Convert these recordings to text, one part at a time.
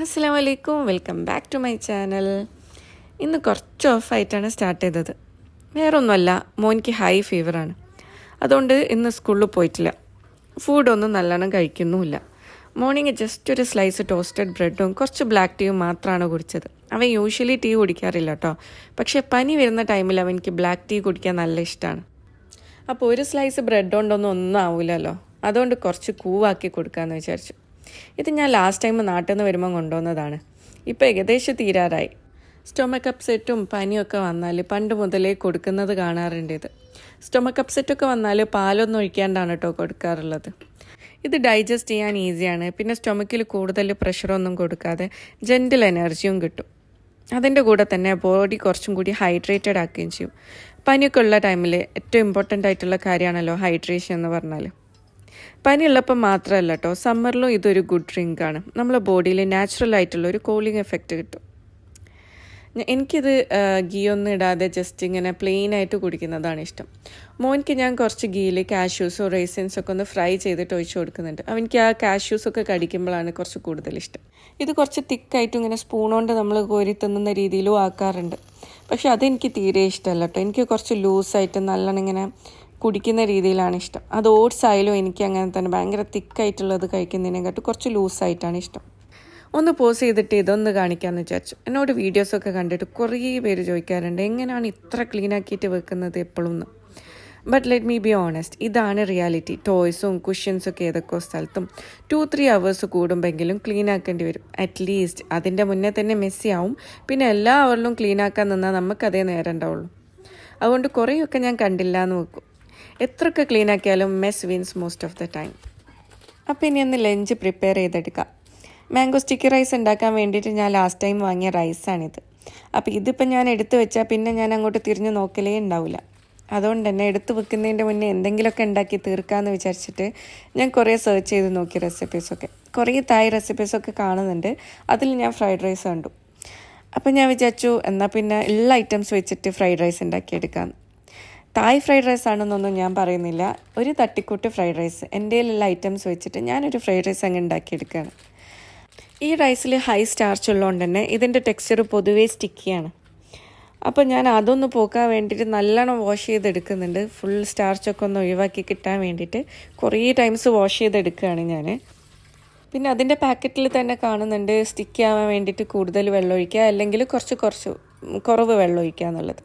അസ്സലാമു അലൈക്കും, welcome back to my channel. ഇന്ന് കുറച്ച് ഓഫായിട്ടാണ് സ്റ്റാർട്ട് ചെയ്തത്. വേറൊന്നുമല്ല, മോനിക്ക് ഹൈ ഫീവറാണ്. അതുകൊണ്ട് ഇന്ന് സ്കൂളിൽ പോയിട്ടില്ല. ഫുഡൊന്നും നല്ലോണം കഴിക്കുന്നുമില്ല. മോർണിംഗ് ജസ്റ്റ് ഒരു സ്ലൈസ് ടോസ്റ്റഡ് ബ്രെഡും കുറച്ച് ബ്ലാക്ക് ടീയും മാത്രമാണ് കുടിച്ചത്. അവൻ യൂഷ്വലി ടീ കുടിക്കാറില്ല കേട്ടോ. പക്ഷേ പനി വരുന്ന ടൈമിൽ അവനിക്ക് ബ്ലാക്ക് ടീ കുടിക്കാൻ നല്ല ഇഷ്ടമാണ്. അപ്പോൾ ഒരു സ്ലൈസ് ബ്രെഡ് കൊണ്ടൊന്നും ആവില്ലല്ലോ. അതുകൊണ്ട് കുറച്ച് കൂവാക്കി കൊടുക്കാമെന്ന് വിചാരിച്ചു. ഇത് ഞാൻ ലാസ്റ്റ് ടൈം നാട്ടിൽ നിന്ന് വരുമ്പം കൊണ്ടുവന്നതാണ്. ഇപ്പോൾ ഏകദേശം തീരാറായി. സ്റ്റൊമക്ക് അപ്സെറ്റും പനിയൊക്കെ വന്നാൽ പണ്ട് മുതലേ കൊടുക്കുന്നത് കാണാറുണ്ട്. സ്റ്റൊമക്ക് അപ്സെറ്റൊക്കെ വന്നാൽ പാലൊന്നും ഒഴിക്കാണ്ടാണ് കേട്ടോ കൊടുക്കാറുള്ളത്. ഇത് ഡൈജസ്റ്റ് ചെയ്യാൻ ഈസിയാണ്. പിന്നെ സ്റ്റൊമക്കിൽ കൂടുതൽ പ്രഷറൊന്നും കൊടുക്കാതെ ജെൻറ്റിൽ എനർജിയും കിട്ടും. അതിൻ്റെ കൂടെ തന്നെ ബോഡി കുറച്ചും കൂടി ഹൈഡ്രേറ്റഡ് ആക്കുകയും ചെയ്യും. പനിയൊക്കെ ഉള്ള ടൈമിൽ ഏറ്റവും ഇമ്പോർട്ടൻ്റ് ആയിട്ടുള്ള കാര്യമാണല്ലോ ഹൈഡ്രേഷൻ എന്ന് പറഞ്ഞാൽ. പനിയുള്ളപ്പോൾ മാത്രമല്ല കേട്ടോ, സമ്മറിലും ഇതൊരു ഗുഡ് ഡ്രിങ്കാണ്. നമ്മളെ ബോഡിയിൽ നാച്ചുറൽ ആയിട്ടുള്ള ഒരു കൂളിംഗ് എഫക്റ്റ് കിട്ടും. എനിക്കിത് ഗീയൊന്നും ഇടാതെ ജസ്റ്റ് ഇങ്ങനെ പ്ലെയിൻ ആയിട്ട് കുടിക്കുന്നതാണ് ഇഷ്ടം. മോനിക്ക് ഞാൻ കുറച്ച് ഗീയിൽ കാഷ്യൂസോ റൈസിൻസൊക്കെ ഒന്ന് ഫ്രൈ ചെയ്തിട്ട് ഒഴിച്ച് കൊടുക്കുന്നുണ്ട്. അവനിക്ക് ആ കാഷ്യൂസൊക്കെ കടിക്കുമ്പോഴാണ് കുറച്ച് കൂടുതൽ ഇഷ്ടം. ഇത് കുറച്ച് തിക്കായിട്ടും ഇങ്ങനെ സ്പൂൺ കൊണ്ട് നമ്മൾ കോരി തിന്നുന്ന രീതിയിലും ആക്കാറുണ്ട്. പക്ഷെ അതെനിക്ക് തീരെ ഇഷ്ടമല്ല കേട്ടോ. എനിക്ക് കുറച്ച് ലൂസായിട്ട് നല്ലോണം ഇങ്ങനെ കുടിക്കുന്ന രീതിയിലാണ് ഇഷ്ടം. അത് ഓട്സ് ആയാലും എനിക്ക് അങ്ങനെ തന്നെ ഭയങ്കര തിക്കായിട്ടുള്ളത് കഴിക്കുന്നതിനെക്കാട്ടും കുറച്ച് ലൂസായിട്ടാണ് ഇഷ്ടം. ഒന്ന് പോസ് ചെയ്തിട്ട് ഇതൊന്ന് കാണിക്കാമെന്ന് വിചാരിച്ചു. എന്നോട് വീഡിയോസൊക്കെ കണ്ടിട്ട് കുറേ പേര് ചോദിക്കാറുണ്ട് എങ്ങനെയാണ് ഇത്ര ക്ലീൻ ആക്കിയിട്ട് വെക്കുന്നത് എപ്പോഴും എന്ന്. But let me be honest, ഇതാണ് റിയാലിറ്റി. ടോയ്സും കുഷ്യൻസൊക്കെ ഏതൊക്കെ സ്ഥലത്തും 2-3 hours കൂടുമ്പോഴെങ്കിലും ക്ലീൻ ആക്കേണ്ടി വരും. അറ്റ്ലീസ്റ്റ് അതിൻ്റെ മുന്നേ തന്നെ മെസ്സി ആവും. പിന്നെ എല്ലാ അവറിലും ക്ലീൻ ആക്കാൻ നിന്നാൽ നമുക്കതേ നേരം ഉണ്ടാവുള്ളൂ. അതുകൊണ്ട് കുറേയൊക്കെ ഞാൻ കണ്ടില്ല എന്ന് വെക്കും. എത്രയൊക്കെ ക്ലീൻ ആക്കിയാലും mess wins most of the time. അപ്പോൾ ഇനി ഒന്ന് ലഞ്ച് പ്രിപ്പയർ ചെയ്തെടുക്കാം. മാംഗോ സ്റ്റിക്കി റൈസ് ഉണ്ടാക്കാൻ വേണ്ടിയിട്ട് ഞാൻ ലാസ്റ്റ് ടൈം വാങ്ങിയ റൈസാണിത്. അപ്പോൾ ഇതിപ്പോൾ ഞാൻ എടുത്തു വെച്ചാൽ പിന്നെ ഞാൻ അങ്ങോട്ട് തിരിഞ്ഞു നോക്കലേ ഉണ്ടാവില്ല. അതുകൊണ്ട് തന്നെ എടുത്തു വെക്കുന്നതിൻ്റെ മുന്നേ എന്തെങ്കിലുമൊക്കെ ഉണ്ടാക്കി തീർക്കാമെന്ന് വിചാരിച്ചിട്ട് ഞാൻ കുറേ സെർച്ച് ചെയ്ത് നോക്കി റെസിപ്പീസൊക്കെ. കുറേ തായ് റെസിപ്പീസൊക്കെ കാണുന്നുണ്ട്. അതിൽ ഞാൻ ഫ്രൈഡ് റൈസ് കണ്ടു. അപ്പോൾ ഞാൻ വിചാരിച്ചു എന്നാൽ പിന്നെ ഉള്ള ഐറ്റംസ് വെച്ചിട്ട് ഫ്രൈഡ് റൈസ് ഉണ്ടാക്കിയെടുക്കാമെന്ന്. തായ് ഫ്രൈഡ് റൈസ് ആണെന്നൊന്നും ഞാൻ പറയുന്നില്ല. ഒരു തട്ടിക്കൂട്ട് ഫ്രൈഡ് റൈസ് എൻ്റെ കയ്യിലുള്ള ഐറ്റംസ് വെച്ചിട്ട് ഞാനൊരു ഫ്രൈഡ് റൈസ് അങ്ങ് ഉണ്ടാക്കിയെടുക്കുകയാണ്. ഈ റൈസിൽ ഹൈ സ്റ്റാർച്ച് ഉള്ളതുകൊണ്ട് തന്നെ ഇതിൻ്റെ ടെക്സ്ചർ പൊതുവേ സ്റ്റിക്കിയാണ്. അപ്പോൾ ഞാൻ അതൊന്ന് പോക്കാൻ വേണ്ടിയിട്ട് നല്ലോണം വാഷ് ചെയ്തെടുക്കുന്നുണ്ട്. ഫുൾ സ്റ്റാർച്ചൊക്കെ ഒന്ന് ഒഴിവാക്കി കിട്ടാൻ വേണ്ടിയിട്ട് കുറേ ടൈംസ് വാഷ് ചെയ്തെടുക്കുകയാണ് ഞാൻ. പിന്നെ അതിൻ്റെ പാക്കറ്റിൽ തന്നെ കാണുന്നുണ്ട് സ്റ്റിക്കി ആവാൻ വേണ്ടിയിട്ട് കൂടുതൽ വെള്ളം ഒഴിക്കുക, അല്ലെങ്കിൽ കുറവ് വെള്ളം ഒഴിക്കുക എന്നുള്ളത്.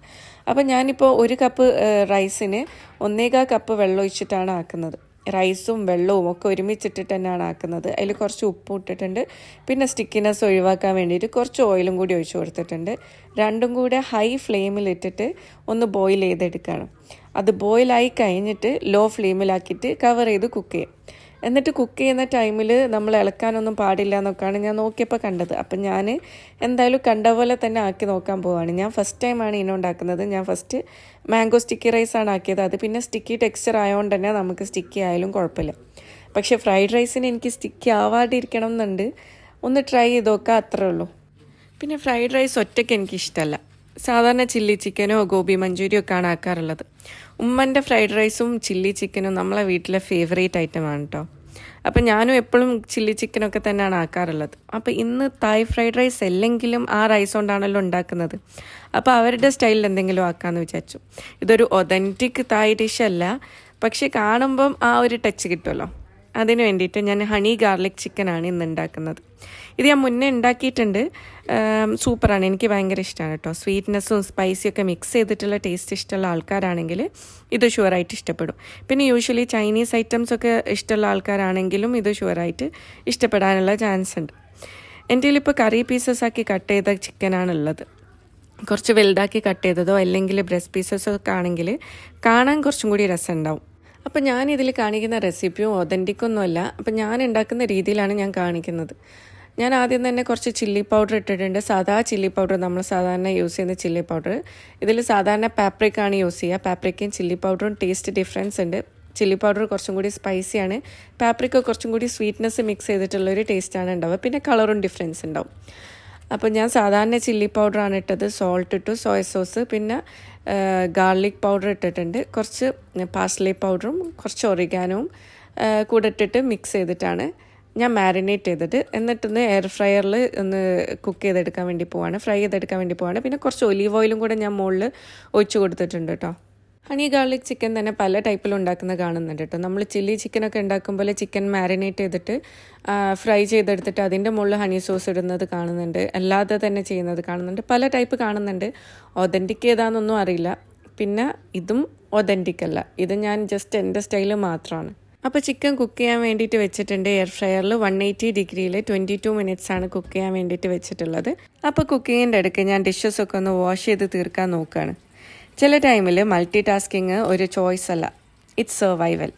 അപ്പോൾ ഞാനിപ്പോൾ 1 കപ്പ് റൈസിന് 1.25 കപ്പ് വെള്ളം ഒഴിച്ചിട്ടാണ് ആക്കുന്നത്. റൈസും വെള്ളവും ഒക്കെ ഒരുമിച്ചിട്ടിട്ട് തന്നെയാണ് ആക്കുന്നത്. അതിൽ കുറച്ച് ഉപ്പ് ഇട്ടിട്ടുണ്ട്. പിന്നെ സ്റ്റിക്കിനെസ് ഒഴിവാക്കാൻ വേണ്ടിയിട്ട് കുറച്ച് ഓയിലും കൂടി ഒഴിച്ച് കൊടുത്തിട്ടുണ്ട്. രണ്ടും കൂടെ ഹൈ ഫ്ലെയിമിലിട്ടിട്ട് ഒന്ന് ബോയിൽ ചെയ്തെടുക്കണം. അത് ബോയിലായി കഴിഞ്ഞിട്ട് ലോ ഫ്ലെയിമിലാക്കിയിട്ട് കവർ ചെയ്ത് കുക്ക് ചെയ്യും. എന്നിട്ട് കുക്ക് ചെയ്യുന്ന ടൈമിൽ നമ്മൾ ഇളക്കാനൊന്നും പാടില്ല എന്നൊക്കെയാണ് ഞാൻ നോക്കിയപ്പോൾ കണ്ടത്. അപ്പം ഞാൻ എന്തായാലും കണ്ട പോലെ തന്നെ ആക്കി നോക്കാൻ പോവാണ്. ഞാൻ ഫസ്റ്റ് ടൈമാണ് ഉണ്ടാക്കുന്നത്. ഞാൻ ഫസ്റ്റ് മാംഗോ സ്റ്റിക്കി റൈസാണ് ആക്കിയത്. അത് പിന്നെ സ്റ്റിക്കി ടെക്സ്ചർ ആയതുകൊണ്ട് തന്നെ നമുക്ക് സ്റ്റിക്കി ആയാലും കുഴപ്പമില്ല. പക്ഷേ ഫ്രൈഡ് റൈസിന് എനിക്ക് സ്റ്റിക്കി ആവാതിരിക്കണം എന്നുണ്ട്. ഒന്ന് ട്രൈ ചെയ്ത് നോക്കാം, അത്രേ ഉള്ളൂ. പിന്നെ ഫ്രൈഡ് റൈസ് ഒറ്റയ്ക്ക് എനിക്കിഷ്ടമല്ല. സാധാരണ ചില്ലി ചിക്കനോ ഗോബി മഞ്ചൂരിയോ ഒക്കെയാണ് ആക്കാറുള്ളത്. ഉമ്മൻ്റെ ഫ്രൈഡ് റൈസും ചില്ലി ചിക്കനും നമ്മളെ വീട്ടിലെ ഫേവറേറ്റ് ഐറ്റമാണ് കേട്ടോ. അപ്പം ഞാനും എപ്പോഴും ചില്ലി ചിക്കനൊക്കെ തന്നെയാണ് ആക്കാറുള്ളത്. അപ്പോൾ ഇന്ന് തായ് ഫ്രൈഡ് റൈസ് അല്ലെങ്കിലും ആ റൈസ് കൊണ്ടാണല്ലോ ഉണ്ടാക്കുന്നത്. അപ്പോൾ അവരുടെ സ്റ്റൈലിൽ എന്തെങ്കിലും ആക്കാമെന്ന് വിചാരിച്ചു. ഇതൊരു ഒതൻറ്റിക് തായ് ഡിഷ് അല്ല, പക്ഷേ കാണുമ്പം ആ ഒരു ടച്ച് കിട്ടുമല്ലോ. അതിന് വേണ്ടിയിട്ട് ഞാൻ ഹണി ഗാർലിക് ചിക്കനാണ് ഇന്ന് ഉണ്ടാക്കുന്നത്. ഇത് ഞാൻ മുന്നേ ഉണ്ടാക്കിയിട്ടുണ്ട്. സൂപ്പറാണ്, എനിക്ക് ഭയങ്കര ഇഷ്ടമാണ് കേട്ടോ. സ്വീറ്റ്നെസ്സും സ്പൈസിയൊക്കെ മിക്സ് ചെയ്തിട്ടുള്ള ടേസ്റ്റ് ഇഷ്ടമുള്ള ആൾക്കാരാണെങ്കിൽ ഇത് ഷുവറായിട്ട് ഇഷ്ടപ്പെടും. പിന്നെ യൂഷ്വലി ചൈനീസ് ഐറ്റംസൊക്കെ ഇഷ്ടമുള്ള ആൾക്കാരാണെങ്കിലും ഇത് ഷുവറായിട്ട് ഇഷ്ടപ്പെടാനുള്ള ചാൻസ് ഉണ്ട്. എൻ്റെ കയ്യിലിപ്പോൾ കറി പീസസ് ആക്കി കട്ട് ചെയ്ത ചിക്കനാണുള്ളത്. കുറച്ച് വലുതാക്കി കട്ട് ചെയ്തതോ അല്ലെങ്കിൽ ബ്രസ്റ്റ് പീസസോ ഒക്കെ ആണെങ്കിൽ കാണാൻ കുറച്ചും കൂടി രസം ഉണ്ടാവും. അപ്പോൾ ഞാനിതിൽ കാണിക്കുന്ന റെസിപ്പിയും ഒതൻറ്റിക്കൊന്നുമല്ല. അപ്പോൾ ഞാൻ ഉണ്ടാക്കുന്ന രീതിയിലാണ് ഞാൻ കാണിക്കുന്നത്. ഞാൻ ആദ്യം തന്നെ കുറച്ച് ചില്ലി പൗഡർ ഇട്ടിട്ടുണ്ട്. സാധാ ചില്ലി പൗഡർ, നമ്മൾ സാധാരണ യൂസ് ചെയ്യുന്ന ചില്ലി പൗഡർ. ഇതിൽ സാധാരണ പാപ്രിക്കാണ് യൂസ് ചെയ്യുക. പാപ്രിക്കയും ചില്ലി പൗഡറും ടേസ്റ്റ് ഡിഫറൻസ് ഉണ്ട്. ചില്ലി പൗഡർ കുറച്ചും കൂടി സ്പൈസിയാണ്. പാപ്രിക്ക കുറച്ചും കൂടി സ്വീറ്റ്നെസ് മിക്സ് ചെയ്തിട്ടുള്ളൊരു ടേസ്റ്റാണ് ഉണ്ടാവുക. പിന്നെ കളറും ഡിഫറൻസ് ഉണ്ടാവും. അപ്പോൾ ഞാൻ സാധാരണ ചില്ലി പൗഡറാണ് ഇട്ടത്. സോൾട്ട് ഇട്ടു, സോയ സോസ്, പിന്നെ ഗാർലിക് പൗഡർ ഇട്ടിട്ടുണ്ട്. കുറച്ച് പാസ്ലി പൗഡറും കുറച്ച് ഒറിഗാനോവും കൂടെ ഇട്ടിട്ട് മിക്സ് ചെയ്തിട്ടാണ് ഞാൻ മാരിനേറ്റ് ചെയ്തിട്ട് എന്നിട്ടൊന്ന് എയർ ഫ്രയറിൽ ഒന്ന് കുക്ക് ചെയ്തെടുക്കാൻ വേണ്ടി പോവാണ്, ഫ്രൈ ചെയ്തെടുക്കാൻ വേണ്ടി പോവാണ്. പിന്നെ കുറച്ച് ഒലീവ് ഓയിലും കൂടെ ഞാൻ മുകളിൽ ഒഴിച്ച് കൊടുത്തിട്ടുണ്ട് കേട്ടോ. ഹണി ഗാർലിക് ചിക്കൻ തന്നെ പല ടൈപ്പിലും ഉണ്ടാക്കുന്നത് കാണുന്നുണ്ട് കേട്ടോ. നമ്മൾ ചില്ലി ചിക്കനൊക്കെ ഉണ്ടാക്കുമ്പോൾ ചിക്കൻ മാരിനേറ്റ് ചെയ്തിട്ട് ഫ്രൈ ചെയ്തെടുത്തിട്ട് അതിൻ്റെ മുകളിൽ ഹണി സോസ് ഇടുന്നത് കാണുന്നുണ്ട്, അല്ലാതെ തന്നെ ചെയ്യുന്നത് കാണുന്നുണ്ട്, പല ടൈപ്പ് കാണുന്നുണ്ട്. ഒതൻറ്റിക് ഏതാണെന്നൊന്നും അറിയില്ല. പിന്നെ ഇതും ഒതൻറ്റിക് അല്ല, ഇത് ഞാൻ ജസ്റ്റ് എൻ്റെ സ്റ്റൈല് മാത്രമാണ്. അപ്പോൾ ചിക്കൻ കുക്ക് ചെയ്യാൻ വേണ്ടിയിട്ട് വെച്ചിട്ടുണ്ട് എയർ ഫ്രയറിൽ 180 ഡിഗ്രിയിൽ 22 മിനിറ്റ്സ് ആണ് കുക്ക് ചെയ്യാൻ വേണ്ടിയിട്ട് വെച്ചിട്ടുള്ളത്. അപ്പോൾ കുക്കിങ്ങിൻ്റെ ഇടയ്ക്ക് ഞാൻ ഡിഷസൊക്കെ ഒന്ന് വാഷ് ചെയ്ത് തീർക്കാൻ നോക്കുകയാണ്. ചില ടൈമിൽ മൾട്ടി ടാസ്കിങ് ഒരു ചോയ്സ് അല്ല, ഇറ്റ്സ് സർവൈവൽ.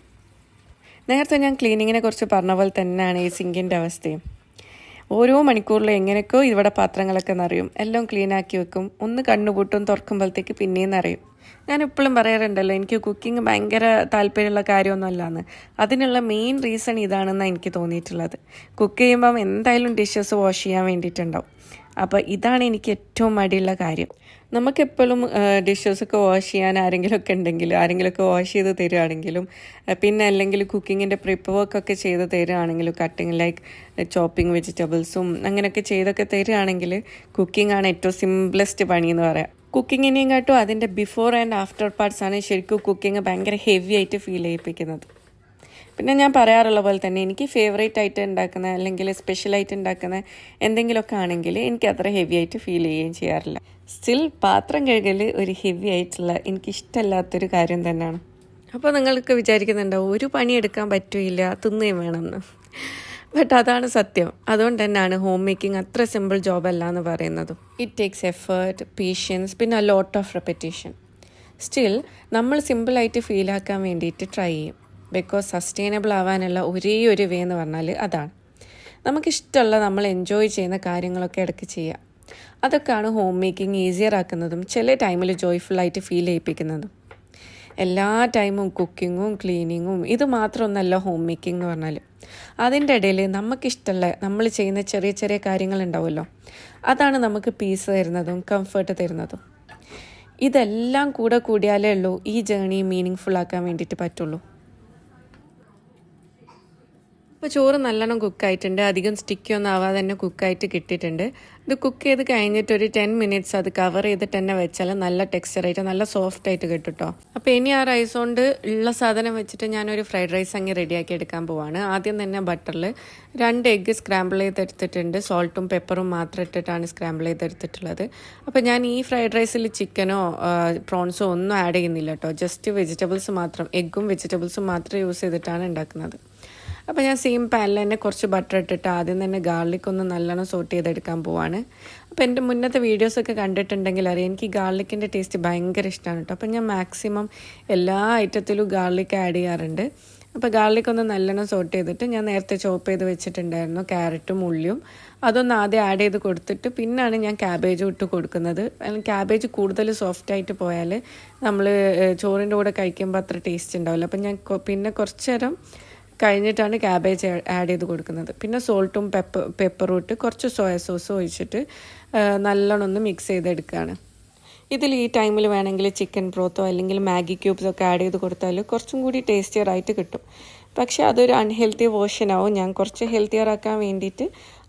നേരത്തെ ഞാൻ ക്ലീനിങ്ങിനെ കുറിച്ച് പറഞ്ഞ പോലെ തന്നെയാണ് ഈ സിങ്കിൻ്റെ അവസ്ഥയും. ഓരോ മണിക്കൂറിലും എങ്ങനെയൊക്കെയോ ഇവിടെ പാത്രങ്ങളൊക്കെ നിറയും, എല്ലാം ക്ലീൻ ആക്കി വെക്കും, ഒന്ന് കണ്ണുപൂട്ടും തുറക്കുമ്പോഴത്തേക്ക് പിന്നെയും നിറയും. ഞാൻ എപ്പോഴും പറയാറുണ്ടല്ലോ, എനിക്ക് കുക്കിംഗ് ഭയങ്കര താല്പര്യമുള്ള കാര്യമൊന്നുമല്ലാന്ന്. അതിനുള്ള മെയിൻ റീസൺ ഇതാണെന്നാണ് എനിക്ക് തോന്നിയിട്ടുള്ളത്. കുക്ക് ചെയ്യുമ്പം എന്തായാലും ഡിഷസ് വാഷ് ചെയ്യാൻ വേണ്ടിയിട്ടുണ്ടാവും. അപ്പോൾ ഇതാണ് എനിക്ക് ഏറ്റവും മടിയുള്ള കാര്യം. നമുക്കെപ്പോഴും ഡിഷസൊക്കെ വാഷ് ചെയ്യാൻ ആരെങ്കിലുമൊക്കെ ഉണ്ടെങ്കിൽ, ആരെങ്കിലുമൊക്കെ വാഷ് ചെയ്ത് തരുവാണെങ്കിലും, പിന്നെ അല്ലെങ്കിൽ കുക്കിങ്ങിൻ്റെ പ്രിപ്പ് വർക്കൊക്കെ ചെയ്ത് തരുവാണെങ്കിലും, കട്ടിങ് ലൈക്ക് ചോപ്പിംഗ് വെജിറ്റബിൾസും അങ്ങനെയൊക്കെ ചെയ്തൊക്കെ തരുവാണെങ്കിൽ കുക്കിംഗ് ആണ് ഏറ്റവും സിംപ്ലസ്റ്റ് പണി എന്ന് പറയാം. കുക്കിങ്ങിനെയും കാട്ടും അതിൻ്റെ ബിഫോർ ആൻഡ് ആഫ്റ്റർ പാർട്സ് ആണ് ശരിക്കും കുക്കിംഗ് ഭയങ്കര ഹെവി ആയിട്ട് ഫീൽ ചെയ്യിപ്പിക്കുന്നത്. പിന്നെ ഞാൻ പറയാറുള്ള പോലെ തന്നെ എനിക്ക് ഫേവറേറ്റ് ആയിട്ട് ഉണ്ടാക്കുന്ന അല്ലെങ്കിൽ സ്പെഷ്യലായിട്ട് ഉണ്ടാക്കുന്ന എന്തെങ്കിലുമൊക്കെ ആണെങ്കിൽ എനിക്ക് അത്ര ഹെവി ആയിട്ട് ഫീൽ ചെയ്യുകയും ചെയ്യാറില്ല. സ്റ്റിൽ പാത്രം കഴുകൽ ഒരു ഹെവി ആയിട്ടുള്ള എനിക്കിഷ്ടമല്ലാത്തൊരു കാര്യം തന്നെയാണ്. അപ്പോൾ നിങ്ങൾക്ക് വിചാരിക്കുന്നുണ്ടാവും ഒരു പണിയെടുക്കാൻ പറ്റില്ല, തിന്നുകയും വേണമെന്ന്. ബട്ട് അതാണ് സത്യം. അതുകൊണ്ട് തന്നെയാണ് ഹോം മേക്കിംഗ് അത്ര സിമ്പിൾ ജോബ് അല്ല എന്ന് പറയുന്നതും. ഇറ്റ് ടേക്സ് എഫേർട്ട്, പേഷ്യൻസ്, പിന്നെ ലോട്ട് ഓഫ് റെപ്പറ്റീഷൻ. സ്റ്റിൽ നമ്മൾ സിമ്പിളായിട്ട് ഫീലാക്കാൻ വേണ്ടിയിട്ട് ട്രൈ ചെയ്യും. ബിക്കോസ് സസ്റ്റൈനബിൾ ആവാനുള്ള ഒരേ ഒരു വേ എന്ന് പറഞ്ഞാൽ അതാണ്. നമുക്കിഷ്ടമുള്ള നമ്മൾ എൻജോയ് ചെയ്യുന്ന കാര്യങ്ങളൊക്കെ ഇടയ്ക്ക് ചെയ്യുക. അതൊക്കെയാണ് ഹോം മേക്കിംഗ് ഈസിയർ ആക്കുന്നതും ചില ടൈമിൽ ജോയ്ഫുള്ളായിട്ട് ഫീൽ ചെയ്യിപ്പിക്കുന്നതും. എല്ലാ ടൈമും കുക്കിങ്ങും ക്ലീനിങ്ങും ഇത് മാത്രമൊന്നല്ല ഹോം മേക്കിംഗ് എന്ന് പറഞ്ഞാൽ. അതിൻ്റെ ഇടയിൽ നമുക്കിഷ്ടമുള്ള നമ്മൾ ചെയ്യുന്ന ചെറിയ ചെറിയ കാര്യങ്ങളുണ്ടാവുമല്ലോ, അതാണ് നമുക്ക് പീസ് തരുന്നതും കംഫർട്ട് തരുന്നതും. ഇതെല്ലാം കൂടെ കൂടിയാലേ ഉള്ളൂ ഈ ജേണി മീനിങ് ഫുൾ ആക്കാൻ വേണ്ടിയിട്ട് പറ്റുള്ളൂ. അപ്പോൾ ചോറ് നല്ലോണം കുക്കായിട്ടുണ്ട്, അധികം സ്റ്റിക്കൊന്നും ആവാതെ തന്നെ കുക്കായിട്ട് കിട്ടിയിട്ടുണ്ട്. ഇത് കുക്ക് ചെയ്ത് കഴിഞ്ഞിട്ട് ഒരു 10 മിനിറ്റ്സ് അത് കവർ ചെയ്തിട്ട് തന്നെ വെച്ചാൽ നല്ല ടെക്സ്ചറായിട്ട് നല്ല സോഫ്റ്റ് ആയിട്ട് കിട്ടും കേട്ടോ. അപ്പോൾ ഇനി ആ റൈസ് കൊണ്ട് ഉള്ള സാധനം വെച്ചിട്ട് ഞാനൊരു ഫ്രൈഡ് റൈസ് അങ്ങ് റെഡിയാക്കി എടുക്കാൻ പോവാണ്. ആദ്യം തന്നെ ബട്ടറിൽ 2 എഗ്ഗ് സ്ക്രാമ്പിൾ ചെയ്തെടുത്തിട്ടുണ്ട്. സോൾട്ടും പെപ്പറും മാത്രം ഇട്ടിട്ടാണ് സ്ക്രാമ്പിൾ ചെയ്തെടുത്തിട്ടുള്ളത്. അപ്പോൾ ഞാൻ ഈ ഫ്രൈഡ് റൈസിൽ ചിക്കനോ പ്രോൺസോ ഒന്നും ആഡ് ചെയ്യുന്നില്ല കേട്ടോ. ജസ്റ്റ് വെജിറ്റബിൾസ് മാത്രം, എഗ്ഗും വെജിറ്റബിൾസും മാത്രം യൂസ് ചെയ്തിട്ടാണ് ഉണ്ടാക്കുന്നത്. അപ്പോൾ ഞാൻ സെയിം പാനിൽ തന്നെ കുറച്ച് ബട്ടർ ഇട്ടിട്ട് ആദ്യം തന്നെ ഗാർലിക് ഒന്ന് നല്ലോണം സോട്ട് ചെയ്തെടുക്കാൻ പോവാണ്. അപ്പോൾ എൻ്റെ മുന്നത്തെ വീഡിയോസൊക്കെ കണ്ടിട്ടുണ്ടെങ്കിൽ അറിയാം, എനിക്ക് ഗാർലിക്കിൻ്റെ ടേസ്റ്റ് ഭയങ്കര ഇഷ്ടമാണ് കേട്ടോ. അപ്പോൾ ഞാൻ മാക്സിമം എല്ലാ ഐറ്റത്തിലും ഗാർലിക് ആഡ് ചെയ്യാറുണ്ട്. അപ്പോൾ ഗാർലിക് ഒന്ന് നല്ലോണം സോട്ട് ചെയ്തിട്ട് ഞാൻ നേരത്തെ ചോപ്പ് ചെയ്ത് വെച്ചിട്ടുണ്ടായിരുന്നു ക്യാരറ്റും ഉള്ളിയും, അതൊന്ന് ആദ്യം ആഡ് ചെയ്ത് കൊടുത്തിട്ട് പിന്നാണ് ഞാൻ ക്യാബേജും ഇട്ട് കൊടുക്കുന്നത്. ക്യാബേജ് കൂടുതൽ സോഫ്റ്റായിട്ട് പോയാൽ നമ്മൾ ചോറിൻ്റെ കൂടെ കഴിക്കുമ്പോൾ അത്ര ടേസ്റ്റ് ഉണ്ടാവില്ല. അപ്പോൾ ഞാൻ പിന്നെ കുറച്ച് നേരം കഴിഞ്ഞിട്ടാണ് ക്യാബേജ് ആഡ് ചെയ്ത് കൊടുക്കുന്നത്. പിന്നെ സോൾട്ടും പെപ്പറും ഇട്ട് കുറച്ച് സോയ സോസും ഒഴിച്ചിട്ട് നല്ലോണം ഒന്ന് മിക്സ് ചെയ്തെടുക്കുകയാണ്. ഇതിൽ ഈ ടൈമിൽ വേണമെങ്കിൽ ചിക്കൻ ബ്രോത്തോ അല്ലെങ്കിൽ മാഗി ക്യൂബ്സോ ഒക്കെ ആഡ് ചെയ്ത് കൊടുത്താൽ കുറച്ചും കൂടി ടേസ്റ്റിയർ ആയിട്ട് കിട്ടും. പക്ഷേ അതൊരു അൺഹെൽത്തി വേർഷനാവും. ഞാൻ കുറച്ച് ഹെൽത്തിയർ ആക്കാൻ വേണ്ടിയിട്ട്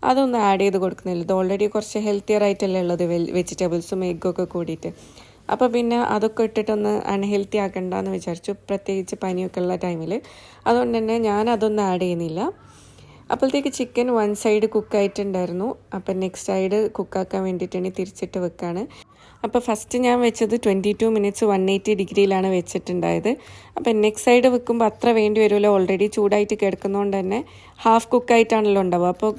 അതൊന്നും ആഡ് ചെയ്ത് കൊടുക്കുന്നില്ല. ഇത് ഓൾറെഡി കുറച്ച് ഹെൽത്തിയർ ആയിട്ടല്ലേ ഉള്ളത്, വെജിറ്റബിൾസും എഗ്ഗൊക്കെ കൂടിയിട്ട്. അപ്പോൾ പിന്നെ അതൊക്കെ ഇട്ടിട്ടൊന്ന് അൺഹെൽത്തി ആക്കണ്ടെന്ന് വിചാരിച്ചു, പ്രത്യേകിച്ച് പനിയൊക്കെ ഉള്ള ടൈമിൽ. അതുകൊണ്ട് തന്നെ ഞാൻ അതൊന്നും ആഡ് ചെയ്യുന്നില്ല. അപ്പോഴത്തേക്ക് ചിക്കൻ 1 സൈഡ് കുക്കായിട്ടുണ്ടായിരുന്നു. അപ്പം നെക്സ്റ്റ് സൈഡ് കുക്കാക്കാൻ വേണ്ടിയിട്ടാണ് തിരിച്ചിട്ട് വെക്കുകയാണ്. അപ്പോൾ ഫസ്റ്റ് ഞാൻ വെച്ചത് 22 മിനിറ്റ്സ് 180 ഡിഗ്രിയിലാണ് വെച്ചിട്ടുണ്ടായത്. അപ്പം നെക്സ്റ്റ് സൈഡ് വെക്കുമ്പോൾ അത്ര വേണ്ടി വരുമല്ലോ, ഓൾറെഡി ചൂടായിട്ട് കിടക്കുന്നതുകൊണ്ട് തന്നെ ഹാഫ് കുക്കായിട്ടാണല്ലോ ഉണ്ടാവുക, അപ്പോൾ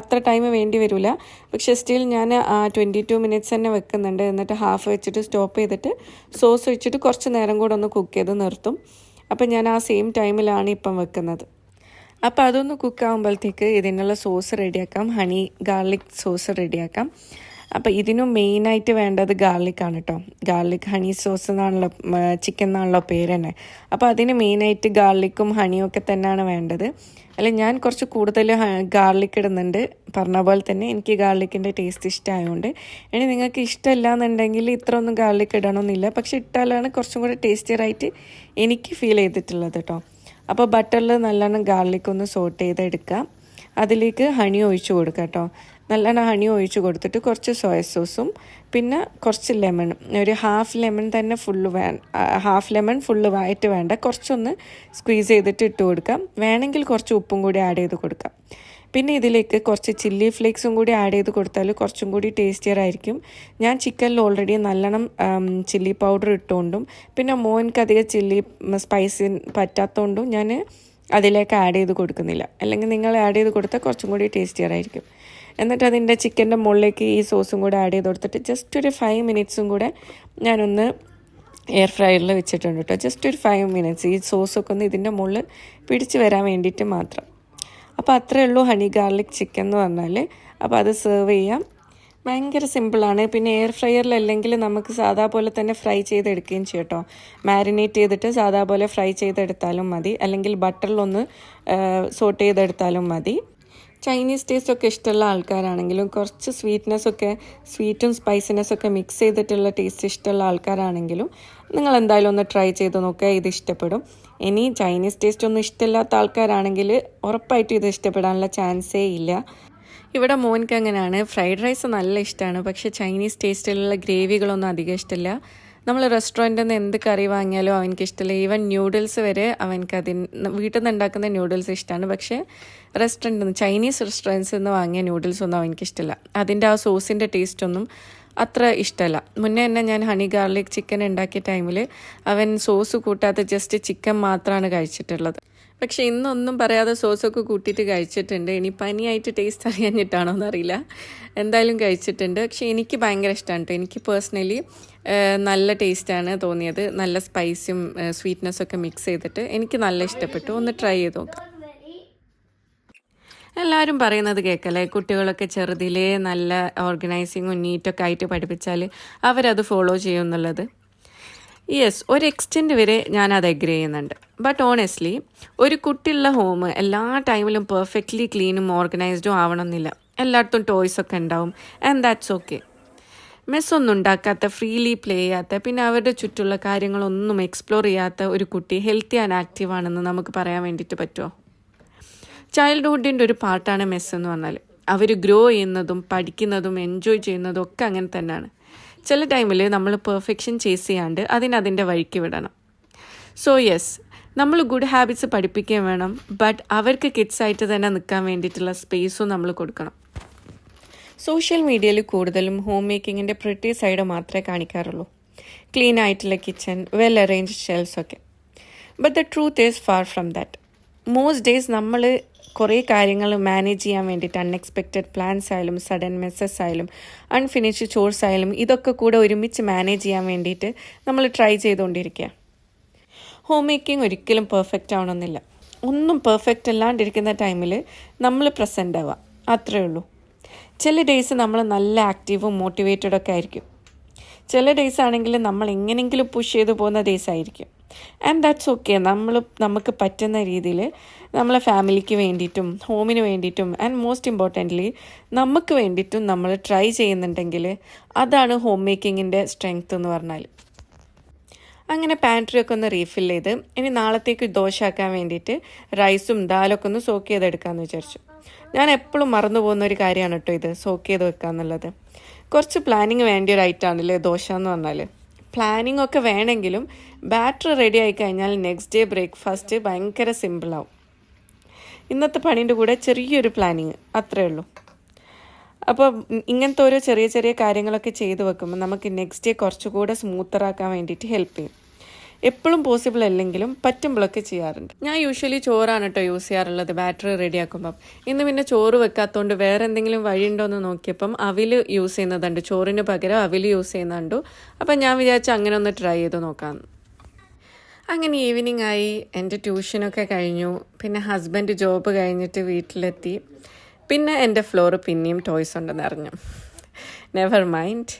അത്ര ടൈം വേണ്ടി വരില്ല. പക്ഷേ സ്റ്റിൽ ഞാൻ 22 മിനിറ്റ്സ് തന്നെ വെക്കുന്നുണ്ട്. എന്നിട്ട് ഹാഫ് വെച്ചിട്ട് സ്റ്റോപ്പ് ചെയ്തിട്ട് സോസ് ഒഴിച്ചിട്ട് കുറച്ച് നേരം കൂടെ ഒന്ന് കുക്ക് ചെയ്ത് നിർത്തും. അപ്പം ഞാൻ ആ സെയിം ടൈമിലാണ് ഇപ്പം വെക്കുന്നത്. അപ്പോൾ അതൊന്ന് കുക്കാകുമ്പോഴത്തേക്ക് ഇതിനുള്ള സോസ് റെഡിയാക്കാം, ഹണി ഗാർലിക് സോസ് റെഡിയാക്കാം. അപ്പോൾ ഇതിനും മെയിനായിട്ട് വേണ്ടത് ഗാർലിക്കാണ് കേട്ടോ. ഗാർലിക് ഹണി സോസ് എന്നാണല്ലോ, ചിക്കൻ എന്നാണല്ലോ പേര് തന്നെ. അപ്പോൾ അതിന് മെയിനായിട്ട് ഗാർലിക്കും ഹണിയും ഒക്കെ തന്നെയാണ് വേണ്ടത്. അല്ല ഞാൻ കുറച്ച് കൂടുതൽ ഗാർലിക് ഇടുന്നുണ്ട്. പറഞ്ഞ പോലെ തന്നെ എനിക്ക് ഗാർലിക്കിൻ്റെ ടേസ്റ്റ് ഇഷ്ടമായതുകൊണ്ട്. ഇനി നിങ്ങൾക്ക് ഇഷ്ടമില്ല എന്നുണ്ടെങ്കിൽ ഇത്ര ഒന്നും ഗാർലിക് ഇടണമെന്നില്ല, പക്ഷെ ഇട്ടാലാണ് കുറച്ചും കൂടി ടേസ്റ്റിയറായിട്ട് എനിക്ക് ഫീൽ ചെയ്തിട്ടുള്ളത് കേട്ടോ. അപ്പോൾ ബട്ടറിൽ നല്ലോണം ഗാർലിക് ഒന്ന് സോട്ട് ചെയ്തെടുക്കുക. അതിലേക്ക് ഹണി ഒഴിച്ച് കൊടുക്കുക കേട്ടോ. നല്ലോണം ഹണി ഒഴിച്ച് കൊടുത്തിട്ട് കുറച്ച് സോയ സോസും പിന്നെ കുറച്ച് ലെമൺ, ഒരു ഹാഫ് ലെമൺ തന്നെ ഹാഫ് ലെമൺ ഫുള്ള് ആയിട്ട് വേണ്ട, കുറച്ചൊന്ന് സ്ക്വീസ് ചെയ്തിട്ട് ഇട്ട് കൊടുക്കാം. വേണമെങ്കിൽ കുറച്ച് ഉപ്പും കൂടി ആഡ് ചെയ്ത് കൊടുക്കാം. പിന്നെ ഇതിലേക്ക് കുറച്ച് ചില്ലി ഫ്ലേക്സും കൂടി ആഡ് ചെയ്ത് കൊടുത്താൽ കുറച്ചും കൂടി ടേസ്റ്റിയർ ആയിരിക്കും. ഞാൻ ചിക്കനിൽ ഓൾറെഡി നല്ലോണം ചില്ലി പൗഡർ ഇട്ടുകൊണ്ടും പിന്നെ മോൻക്ക് അധികം ചില്ലി സ്പൈസി പറ്റാത്തതുകൊണ്ടും ഞാൻ അതിലേക്ക് ആഡ് ചെയ്ത് കൊടുക്കുന്നില്ല. അല്ലെങ്കിൽ നിങ്ങൾ ആഡ് ചെയ്ത് കൊടുത്താൽ കുറച്ചും കൂടി ടേസ്റ്റിയർ ആയിരിക്കും. എന്നിട്ട് അതിൻ്റെ ചിക്കൻ്റെ മുകളിലേക്ക് ഈ സോസും കൂടെ ആഡ് ചെയ്ത് കൊടുത്തിട്ട് ജസ്റ്റ് ഒരു 5 മിനിറ്റ്സും കൂടെ ഞാനൊന്ന് എയർ ഫ്രയറിൽ വെച്ചിട്ടുണ്ട് കേട്ടോ. ജസ്റ്റ് ഒരു 5 മിനിറ്റ്സ് ഈ സോസൊക്കെ ഒന്ന് ഇതിൻ്റെ മുകളിൽ പിടിച്ച് വരാൻ വേണ്ടിയിട്ട് മാത്രം. അപ്പോൾ അത്രയേ ഉള്ളൂ ഹണി ഗാർലിക് ചിക്കൻ എന്ന് പറഞ്ഞാൽ. അപ്പോൾ അത് സെർവ് ചെയ്യാം. ഭയങ്കര സിമ്പിളാണ്. പിന്നെ എയർ ഫ്രയറിലല്ലെങ്കിൽ നമുക്ക് സാധാ പോലെ തന്നെ ഫ്രൈ ചെയ്തെടുക്കുകയും ചെയ്യും കേട്ടോ. മാരിനേറ്റ് ചെയ്തിട്ട് സാധാ പോലെ ഫ്രൈ ചെയ്തെടുത്താലും മതി, അല്ലെങ്കിൽ ബട്ടറിലൊന്ന് സോട്ട് ചെയ്തെടുത്താലും മതി. ചൈനീസ് ടേസ്റ്റൊക്കെ ഇഷ്ടമുള്ള ആൾക്കാരാണെങ്കിലും കുറച്ച് സ്വീറ്റും സ്പൈസിനെസ്സൊക്കെ മിക്സ് ചെയ്തിട്ടുള്ള ടേസ്റ്റ് ഇഷ്ടമുള്ള ആൾക്കാരാണെങ്കിലും നിങ്ങൾ എന്തായാലും ഒന്ന് ട്രൈ ചെയ്ത് നോക്കുക. ഇത് ഇഷ്ടപ്പെടും. ഇനി ചൈനീസ് ടേസ്റ്റ് ഒന്നും ഇഷ്ടമില്ലാത്ത ആൾക്കാരാണെങ്കിൽ ഉറപ്പായിട്ടും ഇത് ഇഷ്ടപ്പെടാനുള്ള ചാൻസേ ഇല്ല. ഇവിടെ മോൻക്ക് അങ്ങനെയാണ്. ഫ്രൈഡ് റൈസ് നല്ല ഇഷ്ടമാണ്, പക്ഷേ ചൈനീസ് ടേസ്റ്റിലുള്ള ഗ്രേവികളൊന്നും അധികം ഇഷ്ടമില്ല. നമ്മൾ റെസ്റ്റോറൻറ്റിൽ നിന്ന് എന്ത് കറി വാങ്ങിയാലും അവനക്ക് ഇഷ്ടമില്ല. ഈവൻ ന്യൂഡിൽസ് വരെ അവനക്ക് വീട്ടിൽ നിന്ന് ഉണ്ടാക്കുന്ന ന്യൂഡിൽസ് ഇഷ്ടമാണ്. പക്ഷേ ചൈനീസ് റെസ്റ്റോറൻറ്റ്സിൽ നിന്ന് വാങ്ങിയ ന്യൂഡിൽസ് ഒന്നും അവനക്ക് ഇഷ്ടമില്ല. അതിൻ്റെ ആ സോസിൻ്റെ ടേസ്റ്റൊന്നും അത്ര ഇഷ്ടമല്ല. മുന്നേ തന്നെ ഞാൻ ഹണി ഗാർലിക് ചിക്കൻ ഉണ്ടാക്കിയ ടൈമിൽ അവൻ സോസ് കൂട്ടാതെ ജസ്റ്റ് ചിക്കൻ മാത്രമാണ് കഴിച്ചിട്ടുള്ളത്. പക്ഷെ ഇന്നൊന്നും പറയാതെ സോസൊക്കെ കൂട്ടിയിട്ട് കഴിച്ചിട്ടുണ്ട്. ഇനി പനിയായിട്ട് ടേസ്റ്റ് അറിയാഞ്ഞിട്ടാണോ എന്നറിയില്ല, എന്തായാലും കഴിച്ചിട്ടുണ്ട്. പക്ഷെ എനിക്ക് ഭയങ്കര ഇഷ്ടമാണ് കേട്ടോ. എനിക്ക് പേഴ്സണലി നല്ല ടേസ്റ്റാണ് തോന്നിയത്. നല്ല സ്പൈസും സ്വീറ്റ്നെസ്സൊക്കെ മിക്സ് ചെയ്തിട്ട് എനിക്ക് നല്ല ഇഷ്ടപ്പെട്ടു. ഒന്ന് ട്രൈ ചെയ്ത് നോക്കാം. എല്ലാവരും പറയുന്നത് കേൾക്കല്ലേ, കുട്ടികളൊക്കെ ചെറുതിലേ നല്ല ഓർഗനൈസിങ്ങും നീറ്റൊക്കെ ആയിട്ട് പഠിപ്പിച്ചാൽ അവരത് ഫോളോ ചെയ്യും എന്നുള്ളത്. യെസ്, ഒരു എക്സ്റ്റെൻറ്റ് വരെ ഞാനത് എഗ്രി ചെയ്യുന്നുണ്ട്. ബട്ട് ഓണസ്റ്റ്ലി ഒരു കുട്ടിയുള്ള ഹോം എല്ലാ ടൈമിലും പെർഫെക്റ്റ്ലി ക്ലീനും ഓർഗനൈസ്ഡും ആവണമെന്നില്ല. എല്ലായിടത്തും ടോയ്സൊക്കെ ഉണ്ടാവും, ആൻഡ് ദാറ്റ്സ് ഓക്കെ. മെസ്സൊന്നും ഉണ്ടാക്കാത്ത, ഫ്രീലി പ്ലേ ചെയ്യാത്ത, പിന്നെ അവരുടെ ചുറ്റുള്ള കാര്യങ്ങളൊന്നും എക്സ്പ്ലോർ ചെയ്യാത്ത ഒരു കുട്ടി ഹെൽത്തി ആൻഡ് ആക്റ്റീവ് ആണെന്ന് നമുക്ക് പറയാൻ വേണ്ടിയിട്ട് പറ്റുമോ? ചൈൽഡ്ഹുഡിൻ്റെ ഒരു പാർട്ടാണ് മെസ്സ് എന്ന് പറഞ്ഞാൽ. അവർ ഗ്രോ ചെയ്യുന്നതും പഠിക്കുന്നതും എൻജോയ് ചെയ്യുന്നതും ഒക്കെ അങ്ങനെ തന്നെയാണ്. ചില ടൈമിൽ നമ്മൾ പെർഫെക്ഷൻ ചേസ് ചെയ്യാണ്ട് അതിൻ്റെ വഴിക്ക് വിടണം. സോ യെസ്, നമ്മൾ ഗുഡ് ഹാബിറ്റ്സ് പഠിപ്പിക്കുകയും വേണം, ബട്ട് അവർക്ക് കിഡ്സായിട്ട് തന്നെ നിൽക്കാൻ വേണ്ടിയിട്ടുള്ള സ്പേസും നമ്മൾ കൊടുക്കണം. സോഷ്യൽ മീഡിയയിൽ കൂടുതലും ഹോം മേക്കിങ്ങിൻ്റെ പ്രിട്ടി സൈഡ് മാത്രമേ കാണിക്കാറുള്ളൂ. ക്ലീൻ ആയിട്ടുള്ള കിച്ചൺ, വെൽ അറേഞ്ച്ഡ് ഷെൽഫ്സൊക്കെ. But the truth is far from that. Most days നമ്മൾ കുറേ കാര്യങ്ങൾ മാനേജ് ചെയ്യാൻ വേണ്ടിയിട്ട് അൺഎക്സ്പെക്റ്റഡ് പ്ലാൻസ് ആയാലും സഡൻ മെസ്സസ് ആയാലും അൺഫിനിഷ്ഡ് ചോർസ് ആയാലും ഇതൊക്കെ കൂടെ ഒരുമിച്ച് മാനേജ് ചെയ്യാൻ വേണ്ടിയിട്ട് നമ്മൾ ട്രൈ ചെയ്തുകൊണ്ടിരിക്കുക. ഹോം മേക്കിംഗ് ഒരിക്കലും പെർഫെക്റ്റ് ആവണമെന്നില്ല. ഒന്നും പെർഫെക്റ്റ് അല്ലാണ്ടിരിക്കുന്ന ടൈമിൽ നമ്മൾ പ്രസൻ്റ് ആവുക, അത്രയേ ഉള്ളൂ. ചില ഡേയ്സ് നമ്മൾ നല്ല ആക്റ്റീവും മോട്ടിവേറ്റഡൊക്കെ ആയിരിക്കും. ചില ഡേയ്സ് ആണെങ്കിൽ നമ്മൾ എങ്ങനെയെങ്കിലും പുഷ് ചെയ്ത് പോകുന്ന ഡേയ്സ് ആയിരിക്കും. And that's okay. നമുക്ക് പറ്റുന്ന രീതിയിൽ നമ്മളെ ഫാമിലിക്ക് വേണ്ടിയിട്ടും ഹോമിന് വേണ്ടിയിട്ടും ആൻഡ് മോസ്റ്റ് ഇമ്പോർട്ടൻ്റ്ലി നമുക്ക് വേണ്ടിയിട്ടും നമ്മൾ ട്രൈ ചെയ്യുന്നുണ്ടെങ്കിൽ അതാണ് ഹോം മേക്കിങ്ങിൻ്റെ സ്ട്രെങ്ത് എന്ന് പറഞ്ഞാൽ. അങ്ങനെ പാൻട്രിയൊക്കെ ഒന്ന് റീഫിൽ ചെയ്ത് ഇനി നാളത്തേക്ക് ദോശയാക്കാൻ വേണ്ടിയിട്ട് റൈസും ദാലൊക്കെ ഒന്ന് സോക്ക് ചെയ്തെടുക്കാമെന്ന് വിചാരിച്ചു. ഞാൻ എപ്പോഴും മറന്നു പോകുന്ന ഒരു കാര്യമാണ് കേട്ടോ ഇത്, സോക്ക് ചെയ്ത് വെക്കുക എന്നുള്ളത്. കുറച്ച് പ്ലാനിങ് വേണ്ട ഒരു ഐറ്റമാണല്ലേ ദോശ എന്ന് പറഞ്ഞാൽ. പ്ലാനിങ് ഒക്കെ വേണമെങ്കിലും ബാറ്റർ റെഡി ആയി കഴിഞ്ഞാൽ നെക്സ്റ്റ് ഡേ ബ്രേക്ക്ഫാസ്റ്റ് ഭയങ്കര സിമ്പിളാവും. ഇന്നത്തെ പണീൻ്റെ കൂടെ ചെറിയൊരു പ്ലാനിങ്, അത്രയേ ഉള്ളൂ. അപ്പോൾ ഇങ്ങനത്തെ ഓരോ ചെറിയ ചെറിയ കാര്യങ്ങളൊക്കെ ചെയ്ത് വെക്കുമ്പോൾ നമുക്ക് നെക്സ്റ്റ് ഡേ കുറച്ചുകൂടെ സ്മൂത്തറാക്കാൻ വേണ്ടിയിട്ട് ഹെൽപ്പ് ചെയ്യും. എപ്പോഴും പോസിബിൾ അല്ലെങ്കിലും പറ്റുമ്പോഴൊക്കെ ചെയ്യാറുണ്ട്. ഞാൻ യൂഷ്വലി ചോറാണ് കേട്ടോ യൂസ് ചെയ്യാറുള്ളത് ബാറ്ററി റെഡിയാക്കുമ്പം. ഇന്ന് പിന്നെ ചോറ് വെക്കാത്തതുകൊണ്ട് വേറെ എന്തെങ്കിലും വഴിയുണ്ടോ എന്ന് നോക്കിയപ്പം അവിൽ യൂസ് ചെയ്യുന്നതുണ്ട്, ചോറിന് പകരം അവിൽ യൂസ് ചെയ്യുന്നുണ്ട്. അപ്പം ഞാൻ വിചാരിച്ചു അങ്ങനെ ഒന്ന് ട്രൈ ചെയ്ത് നോക്കാമെന്ന്. അങ്ങനെ ഈവനിങ് ആയി, എൻ്റെ ട്യൂഷനൊക്കെ കഴിഞ്ഞു. പിന്നെ ഹസ്ബൻഡ് ജോബ് കഴിഞ്ഞിട്ട് വീട്ടിലെത്തി. പിന്നെ എൻ്റെ ഫ്ലോർ പിന്നെയും ടോയ്സ് ഉണ്ടെന്ന് അറിഞ്ഞു. Never mind.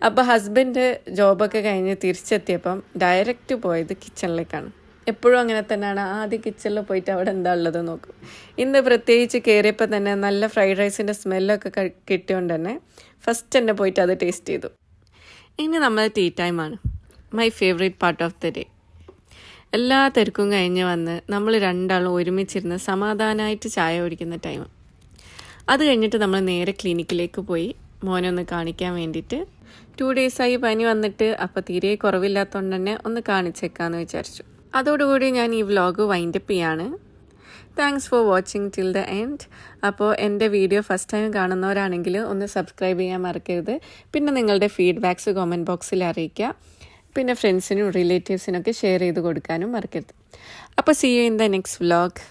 അപ്പോൾ ഹസ്ബൻഡ് ജോബൊക്കെ കഴിഞ്ഞ് തിരിച്ചെത്തിയപ്പം ഡയറക്റ്റ് പോയത് കിച്ചണിലേക്കാണ്. എപ്പോഴും അങ്ങനെ തന്നെയാണ്, ആദ്യം കിച്ചണിൽ പോയിട്ട് അവിടെ എന്താ ഉള്ളത് നോക്കും. ഇന്ന് പ്രത്യേകിച്ച് കയറിയപ്പോൾ തന്നെ നല്ല ഫ്രൈഡ് റൈസിൻ്റെ സ്മെല്ലൊക്കെ കിട്ടിയോണ്ട് തന്നെ ഫസ്റ്റ് തന്നെ പോയിട്ട് അത് ടേസ്റ്റ് ചെയ്തു. ഇനി നമ്മൾ ടീ ടൈമാണ്, my favourite part of the day. എല്ലാ തിരക്കും കഴിഞ്ഞ് വന്ന് നമ്മൾ രണ്ടാളും ഒരുമിച്ചിരുന്ന് സമാധാനമായിട്ട് ചായ കുടിക്കുന്ന ടൈം. അത് കഴിഞ്ഞിട്ട് നമ്മൾ നേരെ ക്ലിനിക്കിലേക്ക് പോയി മോനെ ഒന്ന് കാണിക്കാൻ വേണ്ടിയിട്ട്. 2 ഡേയ്സായി പനി വന്നിട്ട്, അപ്പോൾ തീരെ കുറവില്ലാത്തതുകൊണ്ട് തന്നെ ഒന്ന് കാണിച്ചേക്കാമെന്ന് വിചാരിച്ചു. അതോടുകൂടി ഞാൻ ഈ വ്ലോഗ് വൈൻഡപ്പ് ചെയ്യാണ്. Thanks for watching till the end. അപ്പോൾ എൻ്റെ വീഡിയോ ഫസ്റ്റ് ടൈം കാണുന്നവരാണെങ്കിൽ ഒന്ന് സബ്സ്ക്രൈബ് ചെയ്യാൻ മറക്കരുത്. പിന്നെ നിങ്ങളുടെ ഫീഡ്ബാക്ക്സ് കമൻറ്റ് ബോക്സിൽ അറിയിക്കുക. പിന്നെ ഫ്രണ്ട്സിനും റിലേറ്റീവ്സിനൊക്കെ ഷെയർ ചെയ്ത് കൊടുക്കാനും മറക്കരുത്. അപ്പോൾ see you in the next vlog.